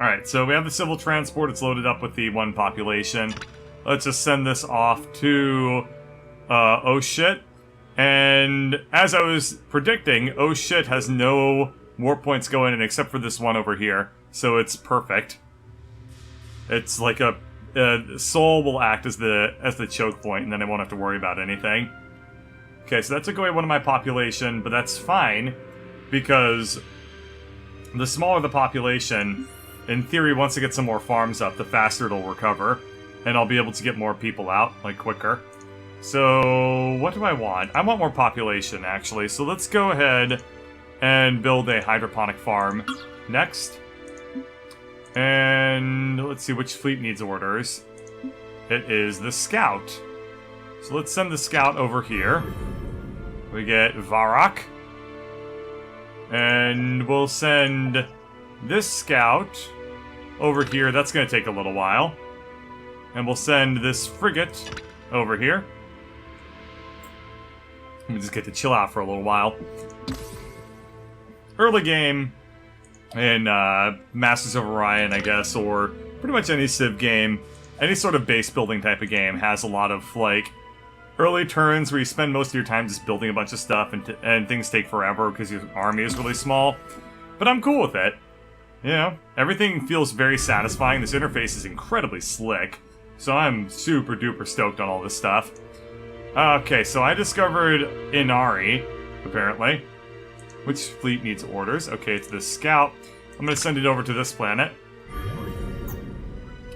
Alright, so we have the civil transport. It's loaded up with the one population. Let's just send this off to... oh shit. And as I was predicting, oh shit has no warp points going in except for this one over here. So it's perfect. It's like a... Soul will act as the choke point, and then I won't have to worry about anything. Okay, so that took away one of my population, but that's fine, because the smaller the population, in theory, once I get some more farms up, the faster it'll recover, and I'll be able to get more people out, like, quicker. So, what do I want? I want more population, actually, so let's go ahead and build a hydroponic farm next. And let's see which fleet needs orders. It is the Scout. So let's send the Scout over here. We get Varrock. And we'll send this Scout over here. That's going to take a little while. And we'll send this Frigate over here. We just get to chill out for a little while. Early game in Masters of Orion, I guess, or pretty much any Civ game, any sort of base building type of game has a lot of, like, early turns where you spend most of your time just building a bunch of stuff and things take forever because your army is really small. But I'm cool with it. You know, everything feels very satisfying. This interface is incredibly slick, so I'm super duper stoked on all this stuff. Okay, so I discovered Inari, apparently. Which fleet needs orders? Okay, it's the Scout. I'm gonna send it over to this planet.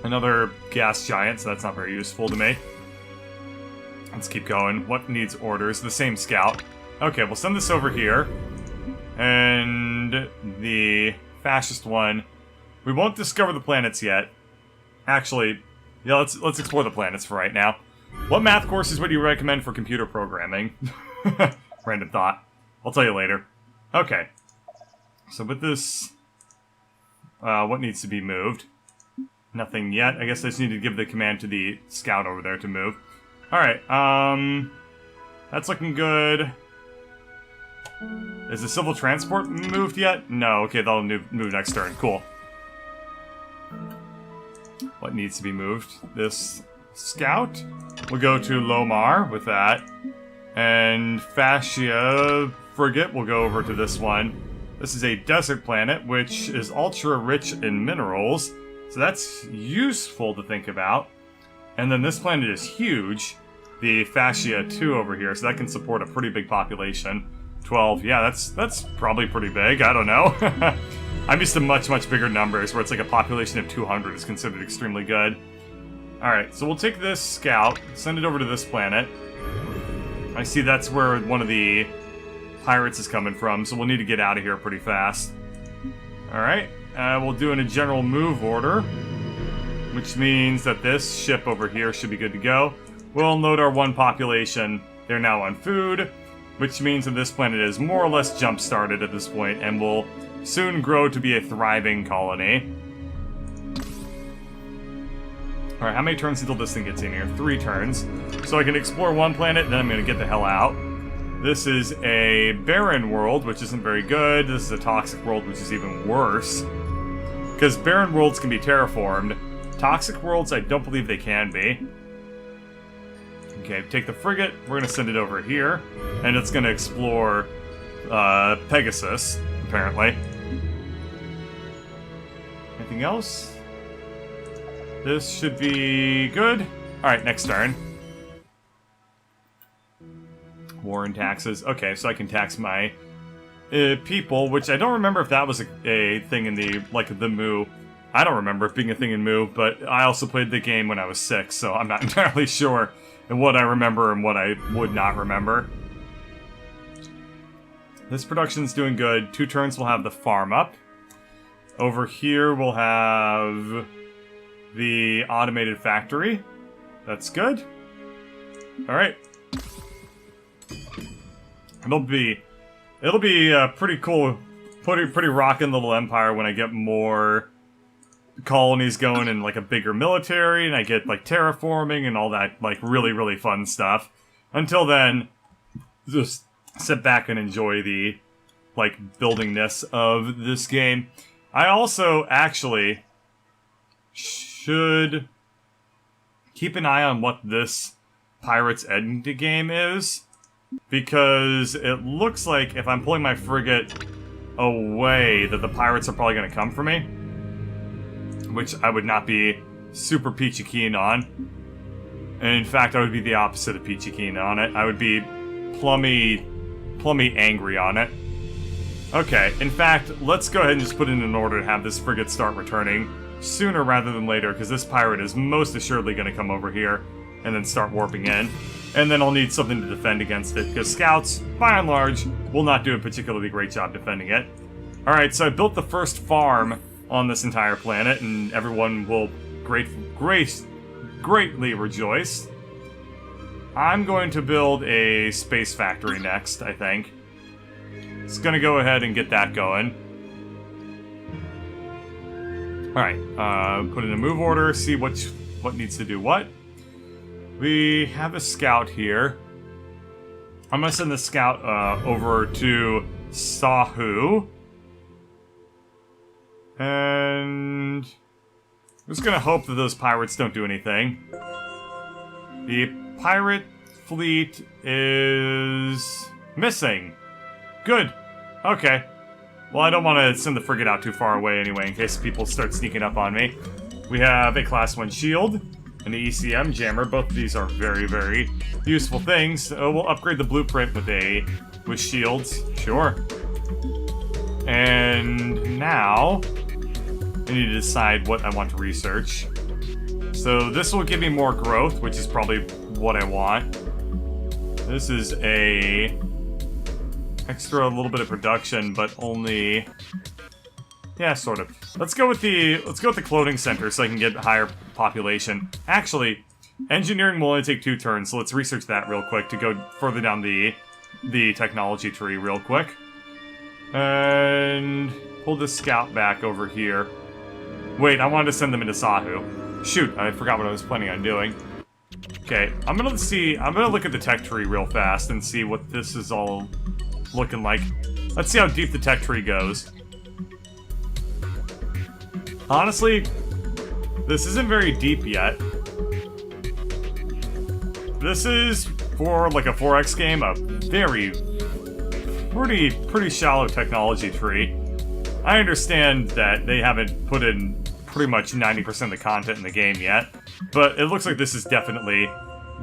Another gas giant, so that's not very useful to me. Let's keep going. What needs orders? The same Scout. Okay, we'll send this over here. And the fascist one. We won't discover the planets yet. Actually, yeah, let's explore the planets for right now. What math courses would you recommend for computer programming? Random thought. I'll tell you later. Okay. So with this... what needs to be moved? Nothing yet. I guess I just need to give the command to the Scout over there to move. Alright, that's looking good. Is the civil transport moved yet? No, okay, that'll move next turn. Cool. What needs to be moved? This Scout. We'll go to Lomar with that. And Fascia Frigate will go over to this one. This is a desert planet, which is ultra-rich in minerals. So that's useful to think about. And then this planet is huge. The Fascia 2 over here, so that can support a pretty big population. 12, yeah, that's probably pretty big, I don't know. I'm used to much, much bigger numbers, where it's like a population of 200 is considered extremely good. Alright, so we'll take this Scout, send it over to this planet. I see that's where one of the pirates is coming from, so we'll need to get out of here pretty fast. Alright, we'll do in a general move order, which means that this ship over here should be good to go. We'll unload our one population. They're now on food, which means that this planet is more or less jump-started at this point, and will soon grow to be a thriving colony. Alright, how many turns until this thing gets in here? 3 turns. So I can explore one planet, then I'm going to get the hell out. This is a barren world, which isn't very good. This is a toxic world, which is even worse. Because barren worlds can be terraformed. Toxic worlds, I don't believe they can be. Okay, take the frigate. We're going to send it over here. And it's going to explore Pegasus, apparently. Anything else? This should be good. Alright, next turn. War and taxes. Okay, so I can tax my people, which I don't remember if that was a thing in the, like, the Mu. I don't remember it being a thing in Mu, but I also played the game when I was 6, so I'm not entirely sure what I remember and what I would not remember. This production's doing good. 2 turns we'll have the farm up. Over here we'll have the automated factory. That's good. Alright. It'll be pretty cool, pretty rockin' little empire when I get more colonies going and like a bigger military, and I get like terraforming and all that like really, really fun stuff. Until then, just sit back and enjoy the like buildingness of this game. I also actually should keep an eye on what this pirate's end game is, because it looks like if I'm pulling my frigate away, that the pirates are probably going to come for me, which I would not be super peachy keen on. And in fact, I would be the opposite of peachy keen on it. I would be plummy angry on it. Okay, in fact, let's go ahead and just put in an order to have this frigate start returning sooner rather than later, because this pirate is most assuredly going to come over here and then start warping in. And then I'll need something to defend against it, because scouts, by and large, will not do a particularly great job defending it. Alright, so I built the first farm on this entire planet, and everyone will greatly rejoice. I'm going to build a space factory next, I think. It's gonna go ahead and get that going. Alright, put in a move order, see what needs to do what. We have a scout here. I'm gonna send the scout over to Sahu. And I'm just gonna hope that those pirates don't do anything. The pirate fleet is missing. Good. Okay. Well, I don't want to send the frigate out too far away anyway, in case people start sneaking up on me. We have a Class 1 shield and the ECM jammer. Both of these are very, very useful things. We'll upgrade the blueprint with shields. Sure. And now I need to decide what I want to research. So this will give me more growth, which is probably what I want. This is a extra little bit of production, but only, yeah, sort of. Let's go with the clothing center so I can get higher population. Actually, engineering will only take 2 turns, so let's research that real quick to go further down the technology tree real quick. And pull this scout back over here. Wait, I wanted to send them into Sahu. Shoot, I forgot what I was planning on doing. Okay, I'm gonna look at the tech tree real fast and see what this is all looking like. Let's see how deep the tech tree goes. Honestly, this isn't very deep yet. This is, for like a 4X game, a pretty shallow technology tree. I understand that they haven't put in pretty much 90% of the content in the game yet, but it looks like this is definitely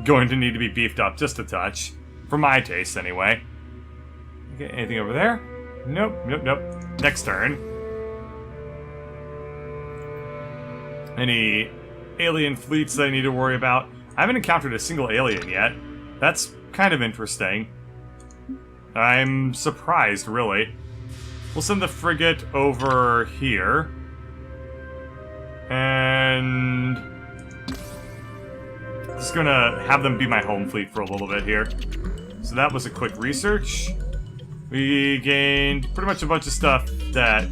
going to need to be beefed up just a touch. For my taste, anyway. Okay, anything over there? Nope. Next turn. Any alien fleets that I need to worry about? I haven't encountered a single alien yet. That's kind of interesting. I'm surprised, really. We'll send the frigate over here. And just gonna have them be my home fleet for a little bit here. So that was a quick research. We gained pretty much a bunch of stuff that,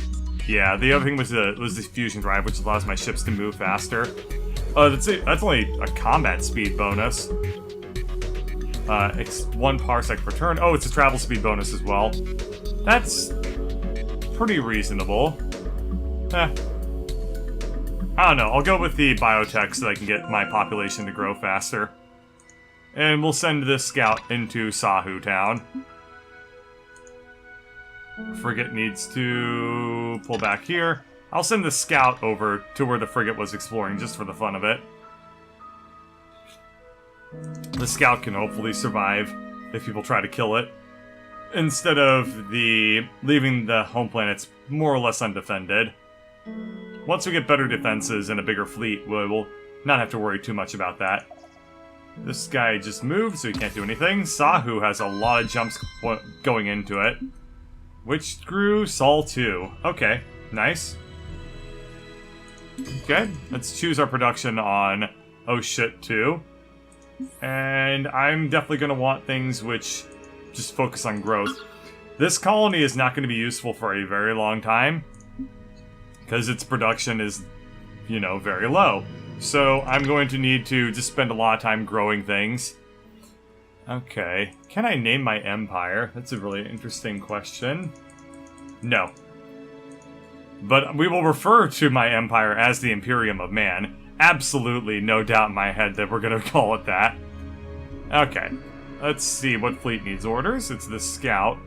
yeah, the other thing was the fusion drive, which allows my ships to move faster. That's only a combat speed bonus. It's 1 parsec per turn. Oh, it's a travel speed bonus as well. That's pretty reasonable. I don't know, I'll go with the biotech so that I can get my population to grow faster. And we'll send this scout into Sahu Town. Frigate needs to pull back here. I'll send the scout over to where the frigate was exploring, just for the fun of it. The scout can hopefully survive if people try to kill it, instead of leaving the home planets more or less undefended. Once we get better defenses and a bigger fleet, we will not have to worry too much about that. This guy just moved, so he can't do anything. Sahu has a lot of jumps going into it. Which grew Sol 2. Okay, nice. Okay, let's choose our production on Oh Shit 2. And I'm definitely going to want things which just focus on growth. This colony is not going to be useful for a very long time, because its production is, you know, very low. So I'm going to need to just spend a lot of time growing things. Okay, can I name my empire? That's a really interesting question. No. But we will refer to my empire as the Imperium of Man. Absolutely no doubt in my head that we're gonna call it that. Okay, let's see what fleet needs orders. It's the Scout.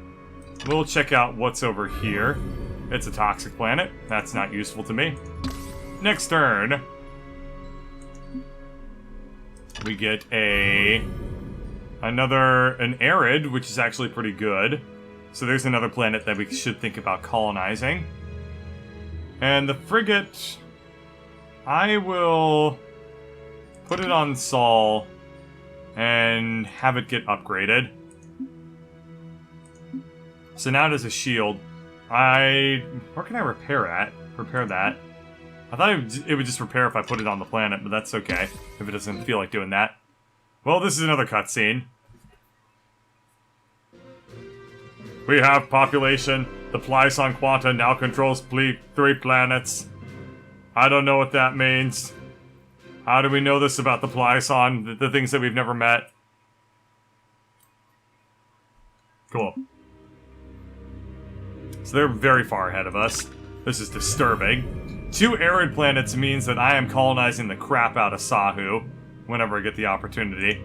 We'll check out what's over here. It's a toxic planet. That's not useful to me. Next turn. We get an arid, which is actually pretty good. So there's another planet that we should think about colonizing. And the frigate, I will put it on Sol and have it get upgraded. So now it has a shield. Where can I repair that? I thought it would just repair if I put it on the planet, but that's okay if it doesn't feel like doing that. Well, this is another cutscene. We have population. The Plyson Quanta now controls 3 planets. I don't know what that means. How do we know this about the Plyson, the things that we've never met? Cool. So they're very far ahead of us. This is disturbing. 2 arid planets means that I am colonizing the crap out of Sahu whenever I get the opportunity.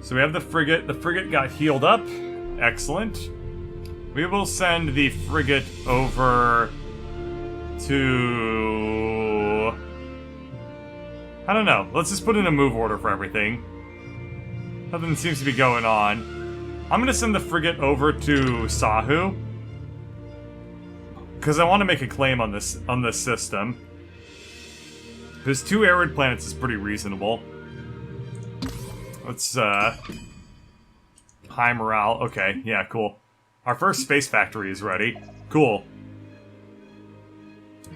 So we have the frigate. The frigate got healed up. Excellent. We will send the frigate over to... I don't know. Let's just put in a move order for everything. Nothing seems to be going on. I'm going to send the frigate over to Sahu, because I want to make a claim on this system. Because 2 arid planets is pretty reasonable. Let's high morale. Okay, yeah, cool. Our first space factory is ready. Cool.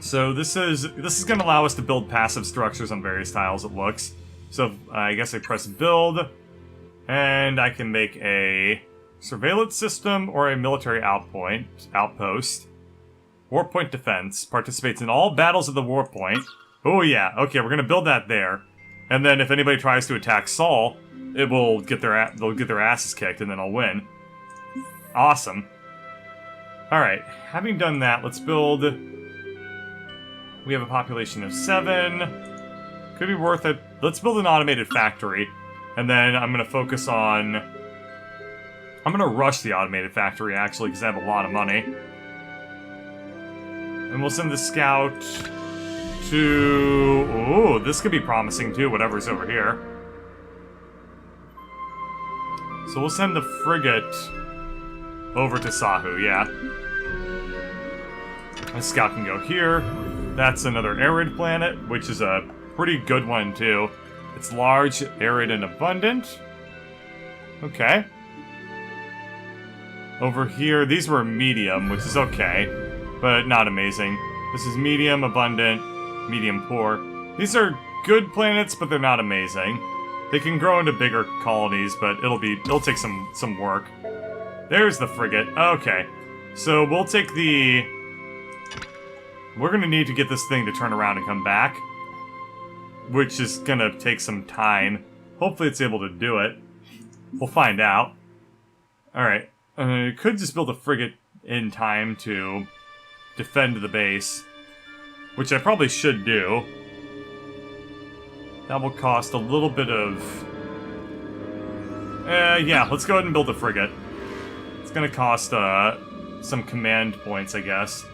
So this is going to allow us to build passive structures on various tiles, it looks. So I guess I press build, and I can make a surveillance system or a military outpost. Warpoint defense participates in all battles at the warpoint. Oh yeah, okay, we're gonna build that there, and then if anybody tries to attack Sol, they'll get their asses kicked, and then I'll win. Awesome. All right, having done that, let's build. We have a population of 7. Could be worth it. Let's build an automated factory, and then I'm gonna focus on. I'm gonna rush the automated factory actually, because I have a lot of money. And we'll send the Scout to... Ooh, this could be promising too, whatever's over here. So we'll send the frigate over to Sahu, yeah. The Scout can go here. That's another arid planet, which is a pretty good one too. It's large, arid, and abundant. Okay. Over here, these were medium, which is okay, but not amazing. This is medium, abundant, medium poor. These are good planets, but they're not amazing. They can grow into bigger colonies, but it'll take some work. There's the frigate. Okay. So we'll take the... We're gonna need to get this thing to turn around and come back, which is gonna take some time. Hopefully it's able to do it. We'll find out. Alright. Could just build a frigate in time to defend the base, which I probably should do. That will cost a little bit of... yeah, let's go ahead and build a frigate. It's gonna cost, some command points, I guess.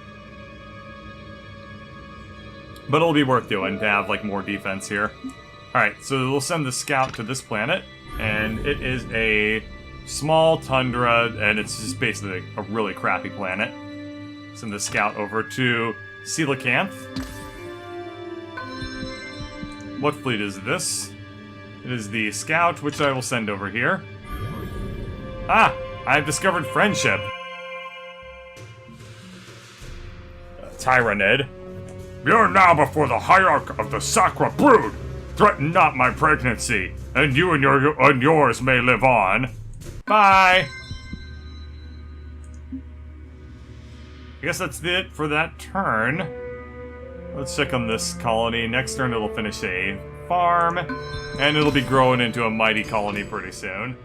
But it'll be worth doing to have, like, more defense here. Alright, so we'll send the Scout to this planet, and it is a small tundra, and it's just basically a really crappy planet. Send the Scout over to Coelacanth. What fleet is this? It is the Scout, which I will send over here. Ah! I've discovered friendship! Tyrannid. You're now before the hierarch of the Sacra Brood! Threaten not my pregnancy, and you and yours may live on. Bye! I guess that's it for that turn. Let's check on this colony. Next turn it'll finish a farm, and it'll be growing into a mighty colony pretty soon.